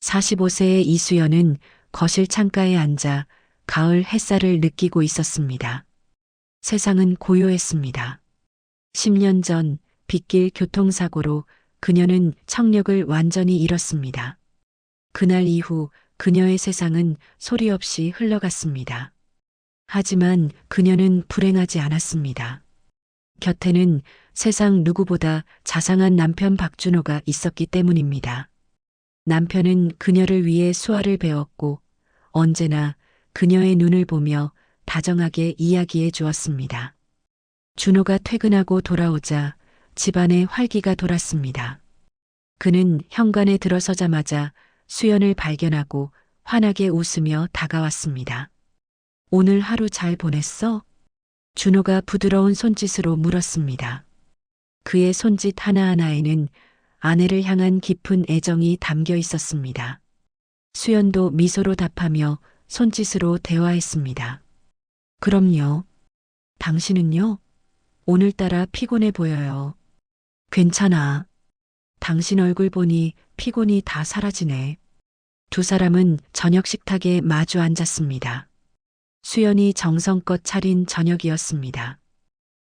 45세의 이수연은 거실 창가에 앉아 가을 햇살을 느끼고 있었습니다. 세상은 고요했습니다. 10년 전 빗길 교통사고로 그녀는 청력을 완전히 잃었습니다. 그날 이후 그녀의 세상은 소리 없이 흘러갔습니다. 하지만 그녀는 불행하지 않았습니다. 곁에는 세상 누구보다 자상한 남편 박준호가 있었기 때문입니다. 남편은 그녀를 위해 수화를 배웠고 언제나 그녀의 눈을 보며 다정하게 이야기해 주었습니다. 준호가 퇴근하고 돌아오자 집안에 활기가 돌았습니다. 그는 현관에 들어서자마자 수연을 발견하고 환하게 웃으며 다가왔습니다. 오늘 하루 잘 보냈어? 준호가 부드러운 손짓으로 물었습니다. 그의 손짓 하나하나에는 아내를 향한 깊은 애정이 담겨 있었습니다. 수연도 미소로 답하며 손짓으로 대화했습니다. 그럼요. 당신은요? 오늘따라 피곤해 보여요. 괜찮아. 당신 얼굴 보니 피곤이 다 사라지네. 두 사람은 저녁 식탁에 마주 앉았습니다. 수연이 정성껏 차린 저녁이었습니다.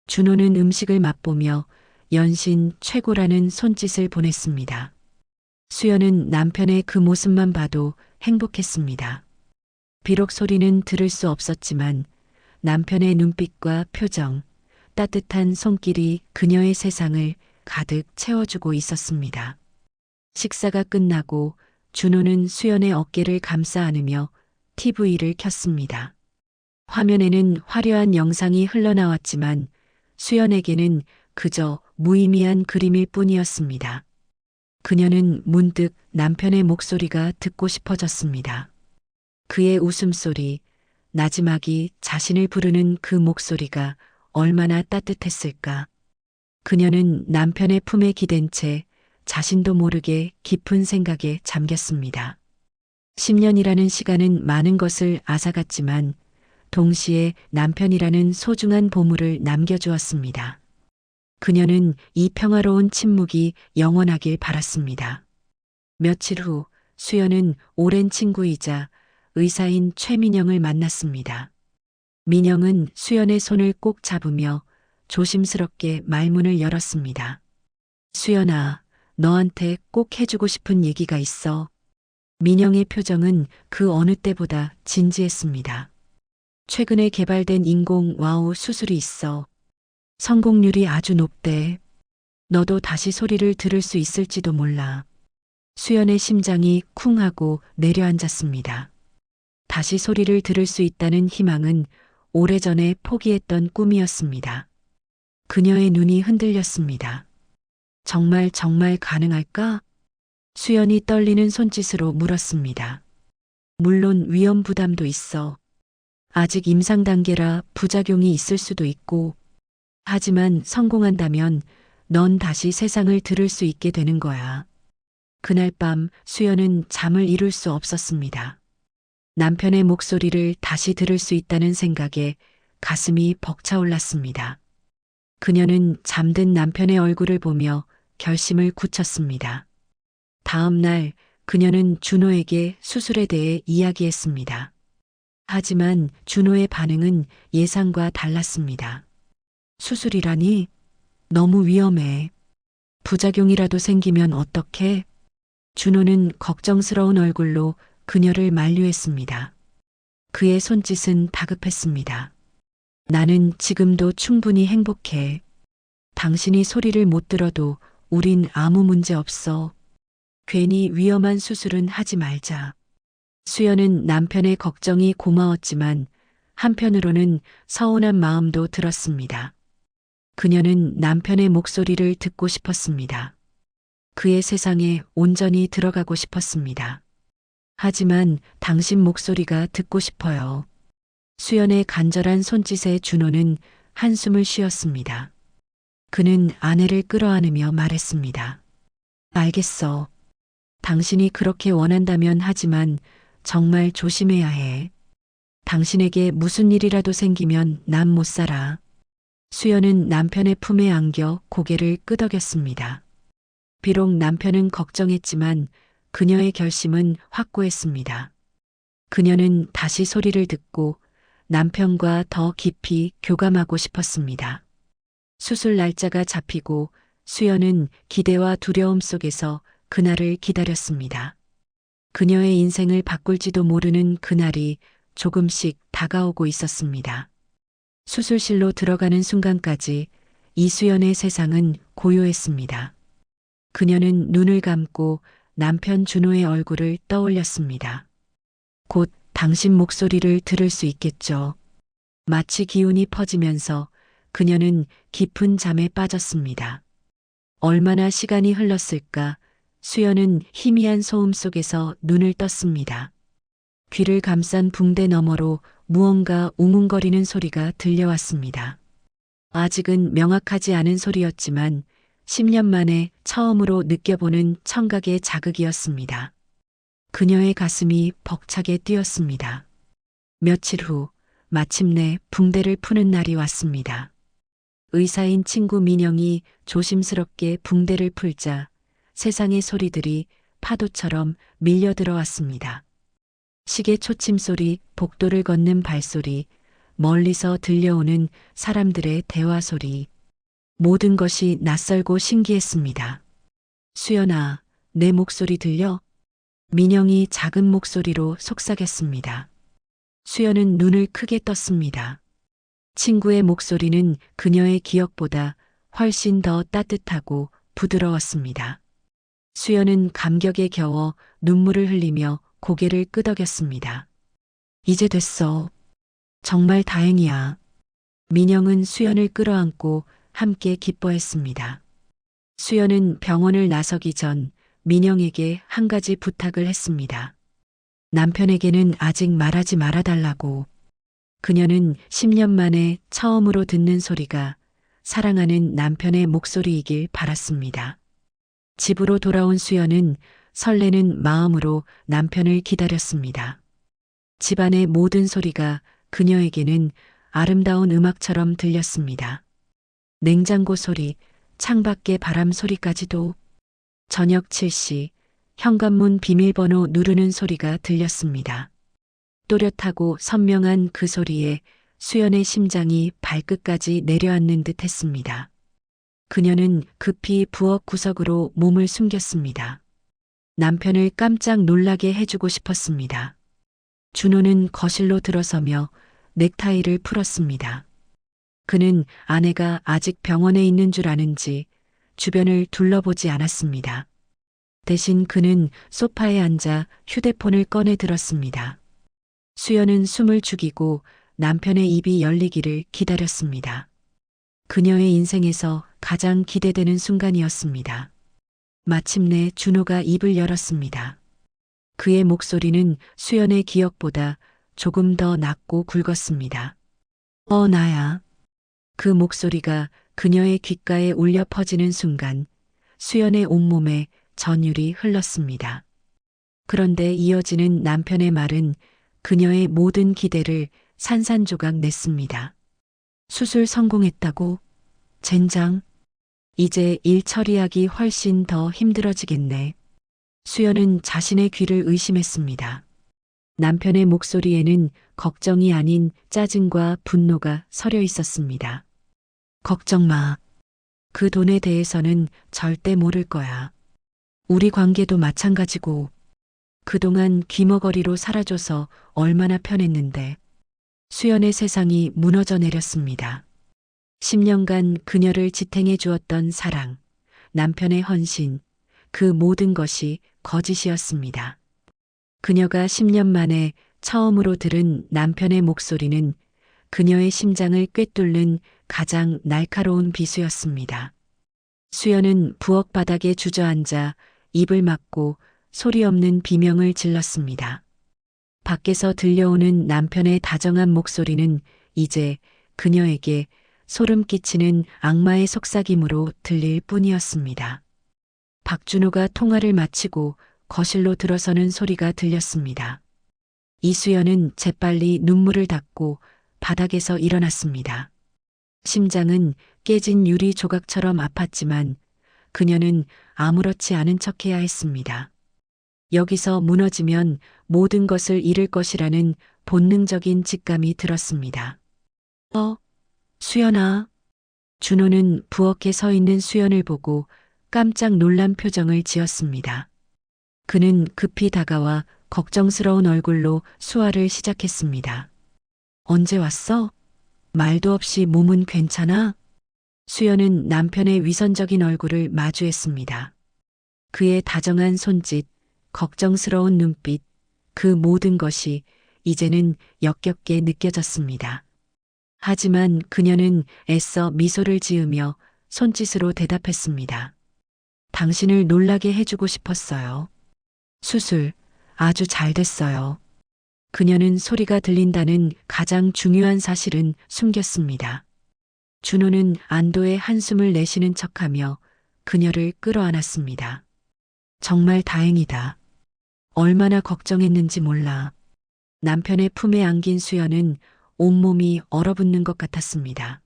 준호는 음식을 맛보며 연신 최고라는 손짓을 보냈습니다. 수연은 남편의 그 모습만 봐도 행복했습니다. 비록 소리는 들을 수 없었지만 남편의 눈빛과 표정, 따뜻한 손길이 그녀의 세상을 가득 채워주고 있었습니다. 식사가 끝나고 준호는 수연의 어깨를 감싸 안으며 TV를 켰습니다. 화면에는 화려한 영상이 흘러나왔지만 수연에게는 그저 무의미한 그림일 뿐이었습니다. 그녀는 문득 남편의 목소리가 듣고 싶어졌습니다. 그의 웃음소리, 나지막이 자신을 부르는 그 목소리가 얼마나 따뜻했을까. 그녀는 남편의 품에 기댄 채 자신도 모르게 깊은 생각에 잠겼습니다. 10년이라는 시간은 많은 것을 앗아갔지만 동시에 남편이라는 소중한 보물을 남겨주었습니다. 그녀는 이 평화로운 침묵이 영원하길 바랐습니다. 며칠 후 수연은 오랜 친구이자 의사인 최민영을 만났습니다. 민영은 수연의 손을 꼭 잡으며 조심스럽게 말문을 열었습니다. 수연아, 너한테 꼭 해주고 싶은 얘기가 있어. 민영의 표정은 그 어느 때보다 진지했습니다. 최근에 개발된 인공 와우 수술이 있어. 성공률이 아주 높대. 너도 다시 소리를 들을 수 있을지도 몰라. 수연의 심장이 쿵 하고 내려앉았습니다. 다시 소리를 들을 수 있다는 희망은 오래전에 포기했던 꿈이었습니다. 그녀의 눈이 흔들렸습니다. 정말 가능할까? 수연이 떨리는 손짓으로 물었습니다. 물론 위험 부담도 있어. 아직 임상 단계라 부작용이 있을 수도 있고, 하지만 성공한다면 넌 다시 세상을 들을 수 있게 되는 거야. 그날 밤 수연은 잠을 이룰 수 없었습니다. 남편의 목소리를 다시 들을 수 있다는 생각에 가슴이 벅차올랐습니다. 그녀는 잠든 남편의 얼굴을 보며 결심을 굳혔습니다. 다음 날 그녀는 준호에게 수술에 대해 이야기했습니다. 하지만 준호의 반응은 예상과 달랐습니다. 수술이라니? 너무 위험해. 부작용이라도 생기면 어떡해? 준호는 걱정스러운 얼굴로 그녀를 만류했습니다. 그의 손짓은 다급했습니다. 나는 지금도 충분히 행복해. 당신이 소리를 못 들어도 우린 아무 문제 없어. 괜히 위험한 수술은 하지 말자. 수연은 남편의 걱정이 고마웠지만 한편으로는 서운한 마음도 들었습니다. 그녀는 남편의 목소리를 듣고 싶었습니다. 그의 세상에 온전히 들어가고 싶었습니다. 하지만 당신 목소리가 듣고 싶어요. 수연의 간절한 손짓에 준호는 한숨을 쉬었습니다. 그는 아내를 끌어안으며 말했습니다. 알겠어. 당신이 그렇게 원한다면 하지만 정말 조심해야 해. 당신에게 무슨 일이라도 생기면 난 못 살아. 수연은 남편의 품에 안겨 고개를 끄덕였습니다. 비록 남편은 걱정했지만 그녀의 결심은 확고했습니다. 그녀는 다시 소리를 듣고 남편과 더 깊이 교감하고 싶었습니다. 수술 날짜가 잡히고 수연은 기대와 두려움 속에서 그날을 기다렸습니다. 그녀의 인생을 바꿀지도 모르는 그날이 조금씩 다가오고 있었습니다. 수술실로 들어가는 순간까지 이수연의 세상은 고요했습니다. 그녀는 눈을 감고 남편 준호의 얼굴을 떠올렸습니다. 곧 당신 목소리를 들을 수 있겠죠. 마치 기운이 퍼지면서 그녀는 깊은 잠에 빠졌습니다. 얼마나 시간이 흘렀을까? 수연은 희미한 소음 속에서 눈을 떴습니다. 귀를 감싼 붕대 너머로 무언가 웅웅거리는 소리가 들려왔습니다. 아직은 명확하지 않은 소리였지만 10년 만에 처음으로 느껴보는 청각의 자극이었습니다. 그녀의 가슴이 벅차게 뛰었습니다. 며칠 후 마침내 붕대를 푸는 날이 왔습니다. 의사인 친구 민영이 조심스럽게 붕대를 풀자 세상의 소리들이 파도처럼 밀려들어왔습니다. 시계 초침 소리, 복도를 걷는 발소리, 멀리서 들려오는 사람들의 대화 소리. 모든 것이 낯설고 신기했습니다. 수연아, 내 목소리 들려? 민영이 작은 목소리로 속삭였습니다. 수연은 눈을 크게 떴습니다. 친구의 목소리는 그녀의 기억보다 훨씬 더 따뜻하고 부드러웠습니다. 수연은 감격에 겨워 눈물을 흘리며 고개를 끄덕였습니다. 이제 됐어. 정말 다행이야. 민영은 수연을 끌어안고 함께 기뻐했습니다. 수연은 병원을 나서기 전 민영에게 한 가지 부탁을 했습니다. 남편에게는 아직 말하지 말아달라고. 그녀는 10년 만에 처음으로 듣는 소리가 사랑하는 남편의 목소리이길 바랐습니다. 집으로 돌아온 수연은 설레는 마음으로 남편을 기다렸습니다. 집안의 모든 소리가 그녀에게는 아름다운 음악처럼 들렸습니다. 냉장고 소리, 창밖의 바람 소리까지도. 저녁 7시 현관문 비밀번호 누르는 소리가 들렸습니다. 또렷하고 선명한 그 소리에 수연의 심장이 발끝까지 내려앉는 듯 했습니다. 그녀는 급히 부엌 구석으로 몸을 숨겼습니다. 남편을 깜짝 놀라게 해주고 싶었습니다. 준호는 거실로 들어서며 넥타이를 풀었습니다. 그는 아내가 아직 병원에 있는 줄 아는지 주변을 둘러보지 않았습니다. 대신 그는 소파에 앉아 휴대폰을 꺼내 들었습니다. 수연은 숨을 죽이고 남편의 입이 열리기를 기다렸습니다. 그녀의 인생에서 가장 기대되는 순간이었습니다. 마침내 준호가 입을 열었습니다. 그의 목소리는 수연의 기억보다 조금 더 낮고 굵었습니다. 나야. 그 목소리가 그녀의 귓가에 울려 퍼지는 순간 수연의 온몸에 전율이 흘렀습니다. 그런데 이어지는 남편의 말은 그녀의 모든 기대를 산산조각 냈습니다. 수술 성공했다고? 젠장. 이제 일 처리하기 훨씬 더 힘들어지겠네. 수연은 자신의 귀를 의심했습니다. 남편의 목소리에는 걱정이 아닌 짜증과 분노가 서려 있었습니다. 걱정 마. 그 돈에 대해서는 절대 모를 거야. 우리 관계도 마찬가지고. 그동안 귀머거리로 살아줘서 얼마나 편했는데. 수연의 세상이 무너져 내렸습니다. 10년간 그녀를 지탱해 주었던 사랑, 남편의 헌신, 그 모든 것이 거짓이었습니다. 그녀가 10년 만에 처음으로 들은 남편의 목소리는 그녀의 심장을 꿰뚫는 가장 날카로운 비수였습니다. 수연은 부엌 바닥에 주저앉아 입을 막고 소리 없는 비명을 질렀습니다. 밖에서 들려오는 남편의 다정한 목소리는 이제 그녀에게 소름 끼치는 악마의 속삭임으로 들릴 뿐이었습니다. 박준호가 통화를 마치고 거실로 들어서는 소리가 들렸습니다. 이수연은 재빨리 눈물을 닦고 바닥에서 일어났습니다. 심장은 깨진 유리 조각처럼 아팠지만 그녀는 아무렇지 않은 척해야 했습니다. 여기서 무너지면 모든 것을 잃을 것이라는 본능적인 직감이 들었습니다. 수연아. 준호는 부엌에 서 있는 수연을 보고 깜짝 놀란 표정을 지었습니다. 그는 급히 다가와 걱정스러운 얼굴로 수화를 시작했습니다. 언제 왔어? 말도 없이 몸은 괜찮아? 수연은 남편의 위선적인 얼굴을 마주했습니다. 그의 다정한 손짓, 걱정스러운 눈빛, 그 모든 것이 이제는 역겹게 느껴졌습니다. 하지만 그녀는 애써 미소를 지으며 손짓으로 대답했습니다. 당신을 놀라게 해주고 싶었어요. 수술 아주 잘 됐어요. 그녀는 소리가 들린다는 가장 중요한 사실은 숨겼습니다. 준호는 안도의 한숨을 내쉬는 척하며 그녀를 끌어안았습니다. 정말 다행이다. 얼마나 걱정했는지 몰라. 남편의 품에 안긴 수연은 온몸이 얼어붙는 것 같았습니다.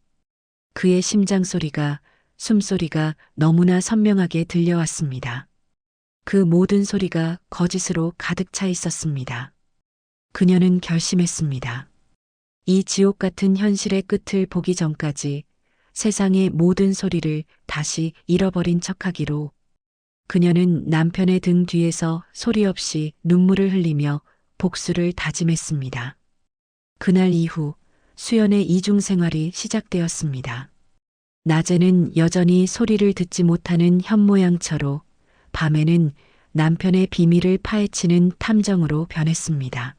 그의 심장 소리가, 숨소리가 너무나 선명하게 들려왔습니다. 그 모든 소리가 거짓으로 가득 차 있었습니다. 그녀는 결심했습니다. 이 지옥 같은 현실의 끝을 보기 전까지 세상의 모든 소리를 다시 잃어버린 척하기로. 그녀는 남편의 등 뒤에서 소리 없이 눈물을 흘리며 복수를 다짐했습니다. 그날 이후 수연의 이중 생활이 시작되었습니다. 낮에는 여전히 소리를 듣지 못하는 현모양처로, 밤에는 남편의 비밀을 파헤치는 탐정으로 변했습니다.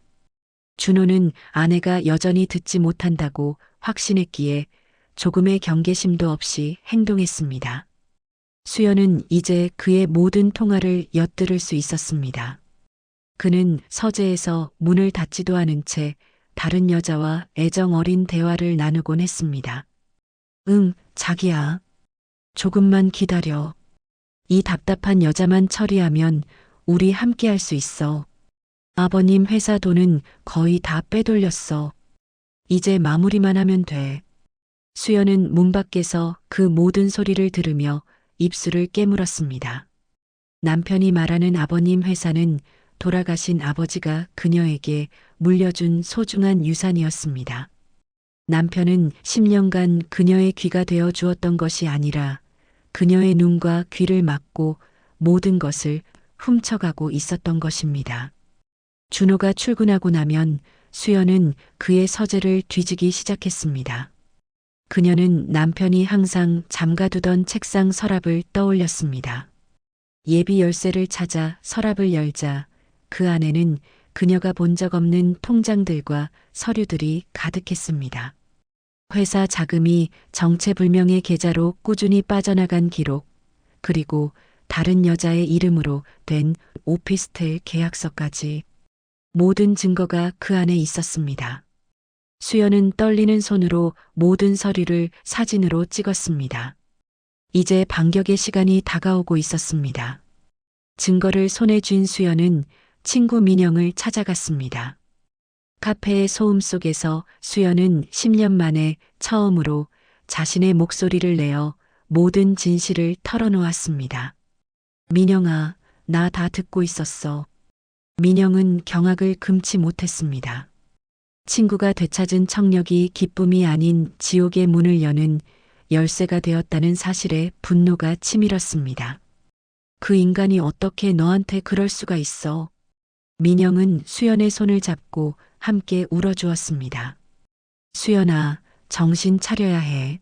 준호는 아내가 여전히 듣지 못한다고 확신했기에 조금의 경계심도 없이 행동했습니다. 수연은 이제 그의 모든 통화를 엿들을 수 있었습니다. 그는 서재에서 문을 닫지도 않은 채 다른 여자와 애정 어린 대화를 나누곤 했습니다. 응, 자기야. 조금만 기다려. 이 답답한 여자만 처리하면 우리 함께 할 수 있어. 아버님 회사 돈은 거의 다 빼돌렸어. 이제 마무리만 하면 돼. 수연은 문 밖에서 그 모든 소리를 들으며 입술을 깨물었습니다. 남편이 말하는 아버님 회사는 돌아가신 아버지가 그녀에게 물려준 소중한 유산이었습니다. 남편은 10년간 그녀의 귀가 되어 주었던 것이 아니라 그녀의 눈과 귀를 막고 모든 것을 훔쳐가고 있었던 것입니다. 준호가 출근하고 나면 수연은 그의 서재를 뒤지기 시작했습니다. 그녀는 남편이 항상 잠가두던 책상 서랍을 떠올렸습니다. 예비 열쇠를 찾아 서랍을 열자 그 안에는 그녀가 본 적 없는 통장들과 서류들이 가득했습니다. 회사 자금이 정체불명의 계좌로 꾸준히 빠져나간 기록, 그리고 다른 여자의 이름으로 된 오피스텔 계약서까지. 모든 증거가 그 안에 있었습니다. 수연은 떨리는 손으로 모든 서류를 사진으로 찍었습니다. 이제 반격의 시간이 다가오고 있었습니다. 증거를 손에 쥔 수연은 친구 민영을 찾아갔습니다. 카페의 소음 속에서 수연은 10년 만에 처음으로 자신의 목소리를 내어 모든 진실을 털어놓았습니다. 민영아, 나 다 듣고 있었어. 민영은 경악을 금치 못했습니다. 친구가 되찾은 청력이 기쁨이 아닌 지옥의 문을 여는 열쇠가 되었다는 사실에 분노가 치밀었습니다. 그 인간이 어떻게 너한테 그럴 수가 있어? 민영은 수연의 손을 잡고 함께 울어주었습니다. 수연아, 정신 차려야 해.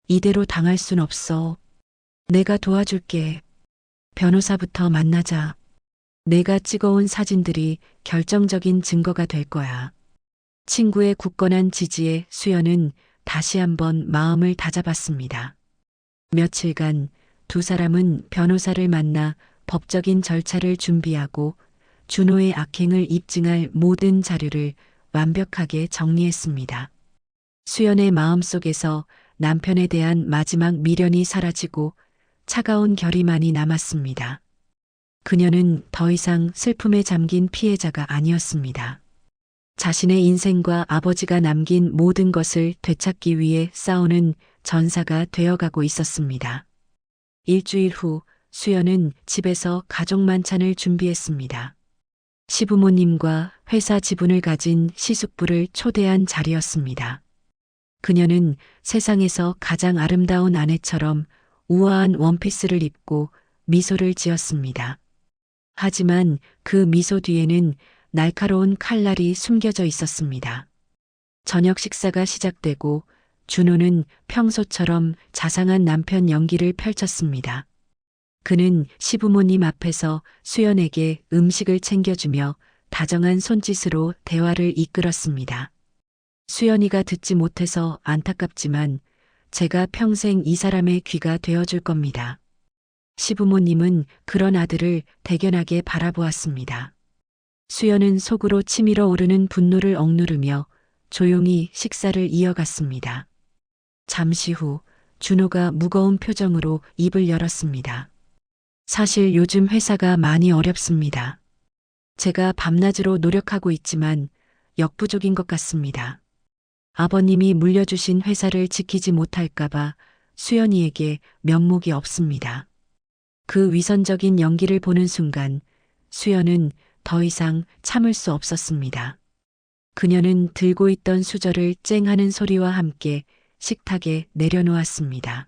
이대로 당할 순 없어. 내가 도와줄게. 변호사부터 만나자. 내가 찍어온 사진들이 결정적인 증거가 될 거야. 친구의 굳건한 지지에 수연은 다시 한번 마음을 다잡았습니다. 며칠간 두 사람은 변호사를 만나 법적인 절차를 준비하고 준호의 악행을 입증할 모든 자료를 완벽하게 정리했습니다. 수연의 마음속에서 남편에 대한 마지막 미련이 사라지고 차가운 결의만이 남았습니다. 그녀는 더 이상 슬픔에 잠긴 피해자가 아니었습니다. 자신의 인생과 아버지가 남긴 모든 것을 되찾기 위해 싸우는 전사가 되어가고 있었습니다. 일주일 후 수연은 집에서 가족 만찬을 준비했습니다. 시부모님과 회사 지분을 가진 시숙부를 초대한 자리였습니다. 그녀는 세상에서 가장 아름다운 아내처럼 우아한 원피스를 입고 미소를 지었습니다. 하지만 그 미소 뒤에는 날카로운 칼날이 숨겨져 있었습니다. 저녁 식사가 시작되고 준호는 평소처럼 자상한 남편 연기를 펼쳤습니다. 그는 시부모님 앞에서 수연에게 음식을 챙겨주며 다정한 손짓으로 대화를 이끌었습니다. 수연이가 듣지 못해서 안타깝지만 제가 평생 이 사람의 귀가 되어줄 겁니다. 시부모님은 그런 아들을 대견하게 바라보았습니다. 수연은 속으로 치밀어 오르는 분노를 억누르며 조용히 식사를 이어갔습니다. 잠시 후 준호가 무거운 표정으로 입을 열었습니다. 사실 요즘 회사가 많이 어렵습니다. 제가 밤낮으로 노력하고 있지만 역부족인 것 같습니다. 아버님이 물려주신 회사를 지키지 못할까봐 수연이에게 면목이 없습니다. 그 위선적인 연기를 보는 순간 수연은 더 이상 참을 수 없었습니다. 그녀는 들고 있던 수저를 쨍하는 소리와 함께 식탁에 내려놓았습니다.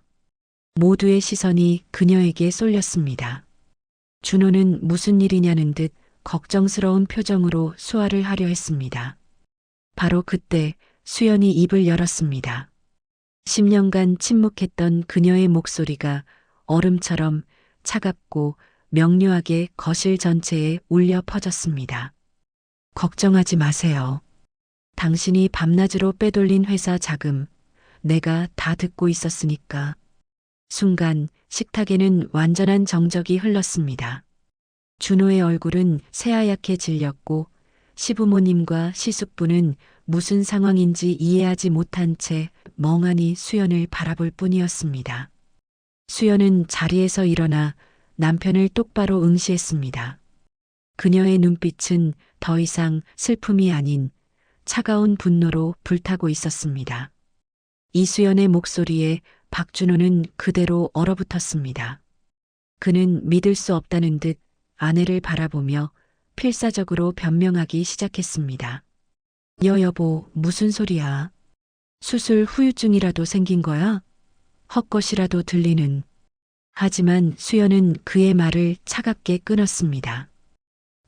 모두의 시선이 그녀에게 쏠렸습니다. 준호는 무슨 일이냐는 듯 걱정스러운 표정으로 수화를 하려 했습니다. 바로 그때 수연이 입을 열었습니다. 10년간 침묵했던 그녀의 목소리가 얼음처럼 차갑고 명료하게 거실 전체에 울려 퍼졌습니다. 걱정하지 마세요. 당신이 밤낮으로 빼돌린 회사 자금, 내가 다 듣고 있었으니까. 순간 식탁에는 완전한 정적이 흘렀습니다. 준호의 얼굴은 새하얗게 질렸고 시부모님과 시숙부는 무슨 상황인지 이해하지 못한 채 멍하니 수연을 바라볼 뿐이었습니다. 수연은 자리에서 일어나 남편을 똑바로 응시했습니다. 그녀의 눈빛은 더 이상 슬픔이 아닌 차가운 분노로 불타고 있었습니다. 이수연의 목소리에 박준호는 그대로 얼어붙었습니다. 그는 믿을 수 없다는 듯 아내를 바라보며 필사적으로 변명하기 시작했습니다. 여보, 무슨 소리야? 수술 후유증이라도 생긴 거야? 헛것이라도 들리는. 하지만 수연은 그의 말을 차갑게 끊었습니다.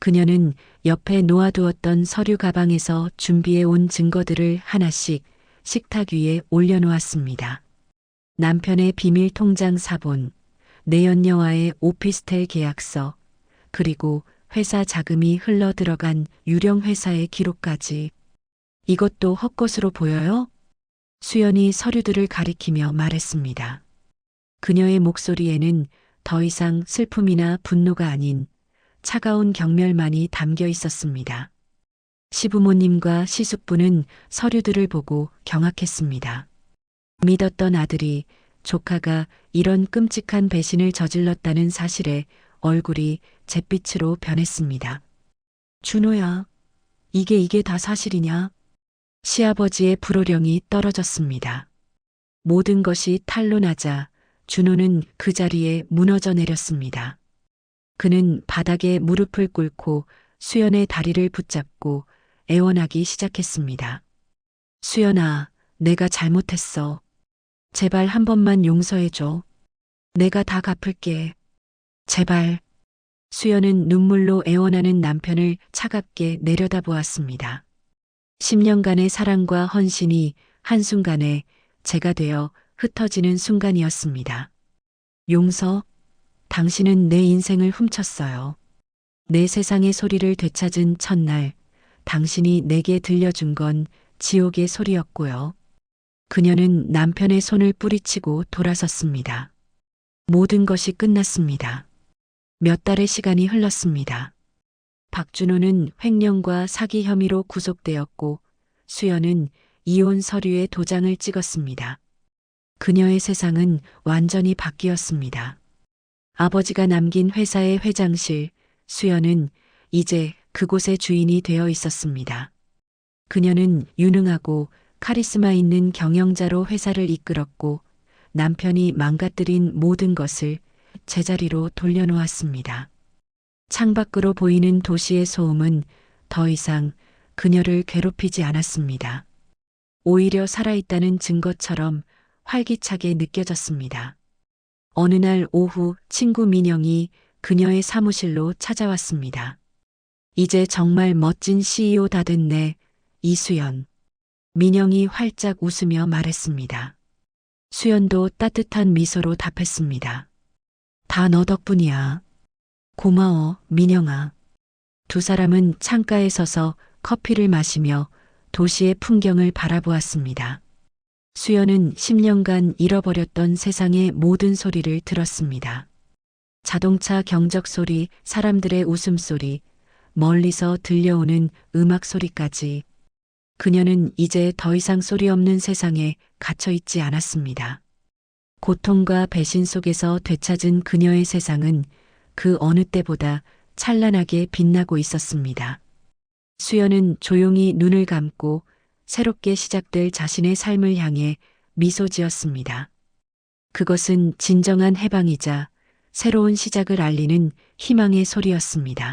그녀는 옆에 놓아두었던 서류 가방에서 준비해 온 증거들을 하나씩 식탁 위에 올려놓았습니다. 남편의 비밀 통장 사본, 내연녀와의 오피스텔 계약서, 그리고 회사 자금이 흘러 들어간 유령 회사의 기록까지. 이것도 헛것으로 보여요? 수연이 서류들을 가리키며 말했습니다. 그녀의 목소리에는 더 이상 슬픔이나 분노가 아닌 차가운 경멸만이 담겨 있었습니다. 시부모님과 시숙부는 서류들을 보고 경악했습니다. 믿었던 아들이, 조카가 이런 끔찍한 배신을 저질렀다는 사실에 얼굴이 잿빛으로 변했습니다. 준호야, 이게 다 사실이냐? 시아버지의 불호령이 떨어졌습니다. 모든 것이 탄로나자 준호는 그 자리에 무너져 내렸습니다. 그는 바닥에 무릎을 꿇고 수연의 다리를 붙잡고 애원하기 시작했습니다. 수연아, 내가 잘못했어. 제발 한 번만 용서해줘. 내가 다 갚을게. 제발. 수연은 눈물로 애원하는 남편을 차갑게 내려다보았습니다. 10년간의 사랑과 헌신이 한순간에 제가 되어 흩어지는 순간이었습니다. 용서? 당신은 내 인생을 훔쳤어요. 내 세상의 소리를 되찾은 첫날, 당신이 내게 들려준 건 지옥의 소리였고요. 그녀는 남편의 손을 뿌리치고 돌아섰습니다. 모든 것이 끝났습니다. 몇 달의 시간이 흘렀습니다. 박준호는 횡령과 사기 혐의로 구속되었고 수연은 이혼 서류에 도장을 찍었습니다. 그녀의 세상은 완전히 바뀌었습니다. 아버지가 남긴 회사의 회장실, 수연은 이제 그곳의 주인이 되어 있었습니다. 그녀는 유능하고 카리스마 있는 경영자로 회사를 이끌었고 남편이 망가뜨린 모든 것을 제자리로 돌려놓았습니다. 창밖으로 보이는 도시의 소음은 더 이상 그녀를 괴롭히지 않았습니다. 오히려 살아있다는 증거처럼 활기차게 느껴졌습니다. 어느 날 오후 친구 민영이 그녀의 사무실로 찾아왔습니다. 이제 정말 멋진 CEO다 됐네, 이수연. 민영이 활짝 웃으며 말했습니다. 수연도 따뜻한 미소로 답했습니다. 다 너 덕분이야. 고마워, 민영아. 두 사람은 창가에 서서 커피를 마시며 도시의 풍경을 바라보았습니다. 수연은 10년간 잃어버렸던 세상의 모든 소리를 들었습니다. 자동차 경적 소리, 사람들의 웃음소리, 멀리서 들려오는 음악 소리까지. 그녀는 이제 더 이상 소리 없는 세상에 갇혀 있지 않았습니다. 고통과 배신 속에서 되찾은 그녀의 세상은 그 어느 때보다 찬란하게 빛나고 있었습니다. 수연은 조용히 눈을 감고 새롭게 시작될 자신의 삶을 향해 미소 지었습니다. 그것은 진정한 해방이자 새로운 시작을 알리는 희망의 소리였습니다.